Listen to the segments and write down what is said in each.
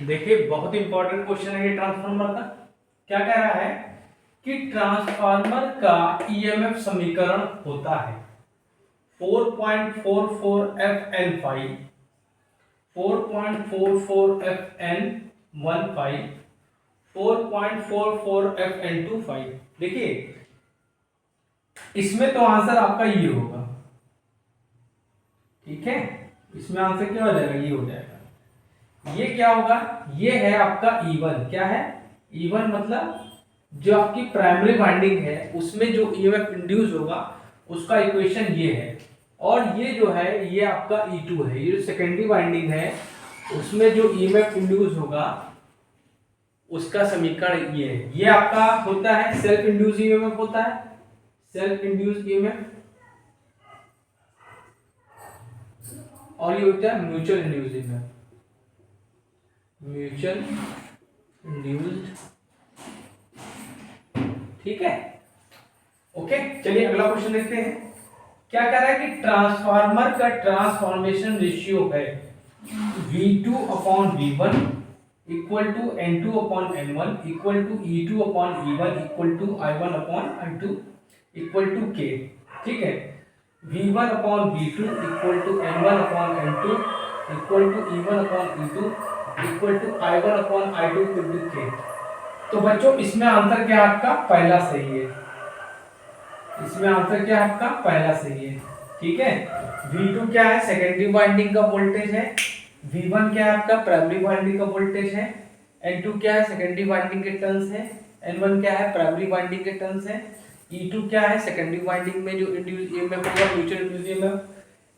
देखिए बहुत important question है ये ट्रांसफार्मर का। क्या कह रहा है कि ट्रांसफार्मर का ईएमएफ समीकरण होता है 4.44 FN5, 4.44 FN15, 4.44 FN25। देखिए इसमें तो आंसर आपका ये होगा, ठीक है। इसमें आंसर क्या हो जाएगा, ये हो जाएगा। ये क्या होगा, ये है आपका E1। क्या है E1? मतलब जो आपकी प्राइमरी वाइंडिंग है उसमें जो ईएमएफ इंड्यूस होगा उसका इक्वेशन ये है। और ये जो है ये आपका E2 है। ये जो सेकेंडरी वाइंडिंग है उसमें जो ईएमएफ इंड्यूस होगा उसका समीकरण ये है। ये आपका होता है सेल्फ इंड्यूस ईएमएफ होता है, सेल्फ इंड्यूस ईएमएफ। और ये होता है mutual induce EMF, mutual induced. ठीक है, ओके। चलिए अगला क्वेश्चन देखते हैं। क्या कह रहा है कि ट्रांसफार्मर का ट्रांसफॉर्मेशन रेशियो है V2/V1 equal to N2/N1 equal to E2/E1 equal to I1/I2 equal to K। ठीक है, V1/V2 equal to N1/N2 equal to E1/E2 equal to I1/I2 equal to K। तो बच्चों इसमें आंसर क्या आपका पहला सही है। इसमें आंसर क्या आपका पहला सही है, ठीक है। V2 क्या है, सेकेंडरी वाइंडिंग का वोल्टेज है। V1 क्या है आपका प्राइमरी वाइंडिंग का वोल्टेज है। N2 क्या है, सेकेंडरी वाइंडिंग के टर्न्स है। N1 क्या है, प्राइमरी वाइंडिंग के टर्न्स है। E2 क्या है, सेकेंडरी वाइंडिंग में जो इंड्यूस ईएमएफ होगा म्यूचुअल इंड्यूस ईएमएफ।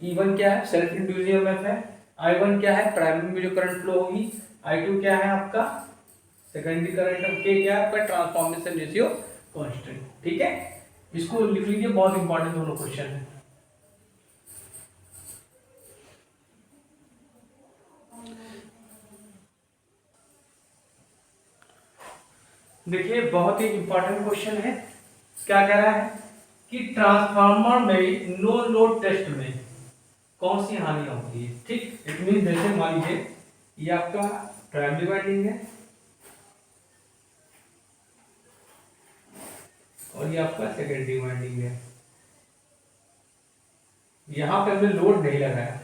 E1 क्या है, सेल्फ इंड्यूस ईएमएफ है। I1 क्या है, प्राइमरी में जो करंट फ्लो होगी। I2 क्या है आपका सेकेंडरी करंट। K क्या है आपका ट्रांसफॉर्मेशन रेशियो कांस्टेंट। ठीक है, इसको लिख लीजिए, बहुत इंपॉर्टेंट दोनों क्वेश्चन है। देखिए बहुत ही इंपॉर्टेंट क्वेश्चन है। क्या कह रहा है कि ट्रांसफार्मर में नो लोड टेस्ट में कौन सी हानियां होती है। ठीक, इट मीन जैसे मान लीजिए ये आपका प्राइमरी वाइंडिंग है और ये आपका सेकेंडरी वाइंडिंग है। यहां पे हमने लोड नहीं लगाया,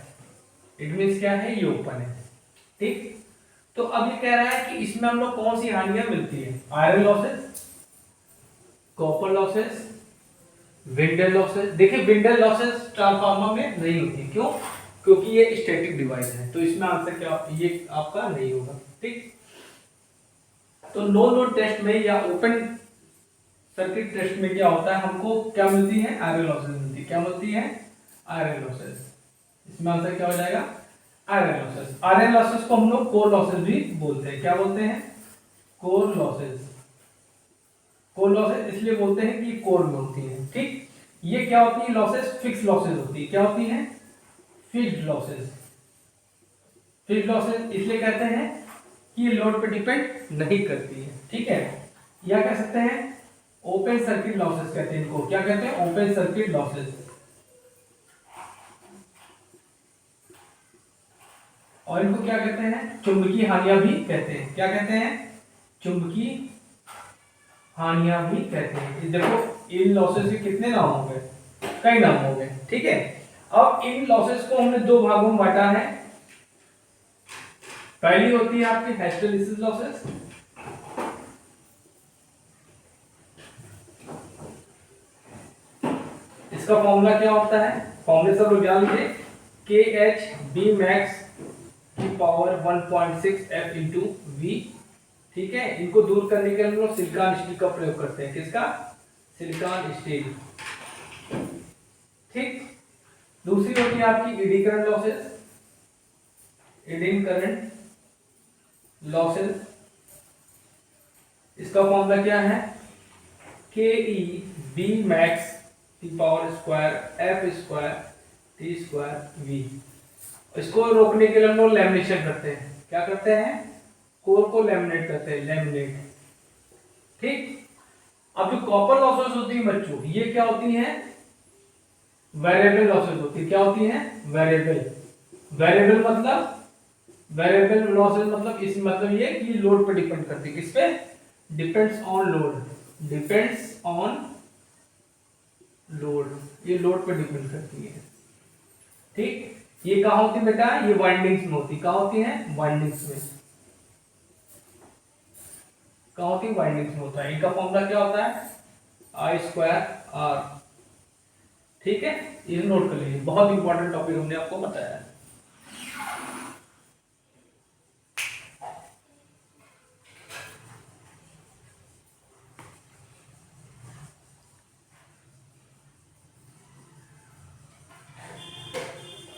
इट मीन्स क्या है, ये ओपन है। ठीक, तो अब ये कह रहा है कि इसमें हम लोग कौन सी हानियां मिलती है। Iron losses, copper losses, windage losses. देखिए विंडल लॉसेस ट्रांसफार्मर में नहीं होती, क्यों? क्योंकि ये स्टैटिक डिवाइस है, तो इसमें आंसर क्या, ये आपका नहीं होगा। ठीक, तो नो लोड टेस्ट में या ओपन सर्किट टेस्ट में क्या होता है, हमको क्या मिलती है, आयरन लॉसेस मिलती है। क्या मिलती है, आयरन लॉसेस। इसमें आंसर क्या हो जाएगा, आयरन लॉसेस। आयरन लॉसेस को हम लोग कोर लॉसेस भी बोलते हैं। क्या बोलते हैं, कोर लॉसेस। कोर लॉसेस इसलिए बोलते हैं कि कोर में होती है। ठीक, ये क्या होती है, लॉसेस फिक्स लॉसेस होती है। क्या होती है, फिक्स्ड लॉसेस। फिक्स्ड लॉसेस इसलिए कहते हैं कि ये लोड पे डिपेंड नहीं करती है। ठीक है, या कह सकते हैं ओपन सर्किट लॉसेस कहते हैं इनको। क्या कहते हैं, ओपन सर्किट लॉसेस। और इनको क्या कहते हैं, चुंबकीय हानियां भी कहते हैं। क्या कहते हैं, चुंबकीय हानियां भी कहते हैं। देखो इन लॉसेस के कितने नाम हो गए, कई नाम हो गए। ठीक है, अब इन लॉसेस को हमने दो भागों में बांटा है। पहली होती है आपकी हिस्टैरिसीस लॉसेस, इसका फॉर्मूला क्या होता है, फॉर्मूले सब लोग जान लीजिए, KH Bmax की पावर 1.6 F इंटू V। ठीक है, इनको दूर करने के लिए हम लोग सिलिकॉन स्टील का प्रयोग करते हैं। किसका, सिलिकॉन स्टील। ठीक, दूसरी होती है आपकी eddy current losses, eddy current losses. इसका फॉर्मूला क्या है, KE Bmax की power square F square T square V। इसको रोकने के लिए हम लोग लैमिनेशन करते हैं। क्या करते हैं, कोर को लैमिनेट करते हैं, लैमिनेट। ठीक, अब जो कॉपर लॉसेस होती है बच्चों, ये क्या होती हैं, वेरिएबल लॉसेस होती है। क्या होती हैं, वेरिएबल। वेरिएबल मतलब वेरिएबल लॉसेस मतलब इस मतलब ये कि लोड पे डिपेंड करती है, किस पे? Depends on load, depends on load, ये लोड पे डिपेंड करती है। ठीक, ये कहाँ होती है बेटा? ये वाइंडिंग्स में होती है। कहाँ होती है? वाइंडिंग्स में। कहाँ होती है? वाइंडिंग्स में होता है। इनका फॉर्मूला क्या होता है? आई स्क्वायर आर। ठीक है, ये नोट कर लीजिए, बहुत इंपॉर्टेंट टॉपिक हमने आपको बताया है।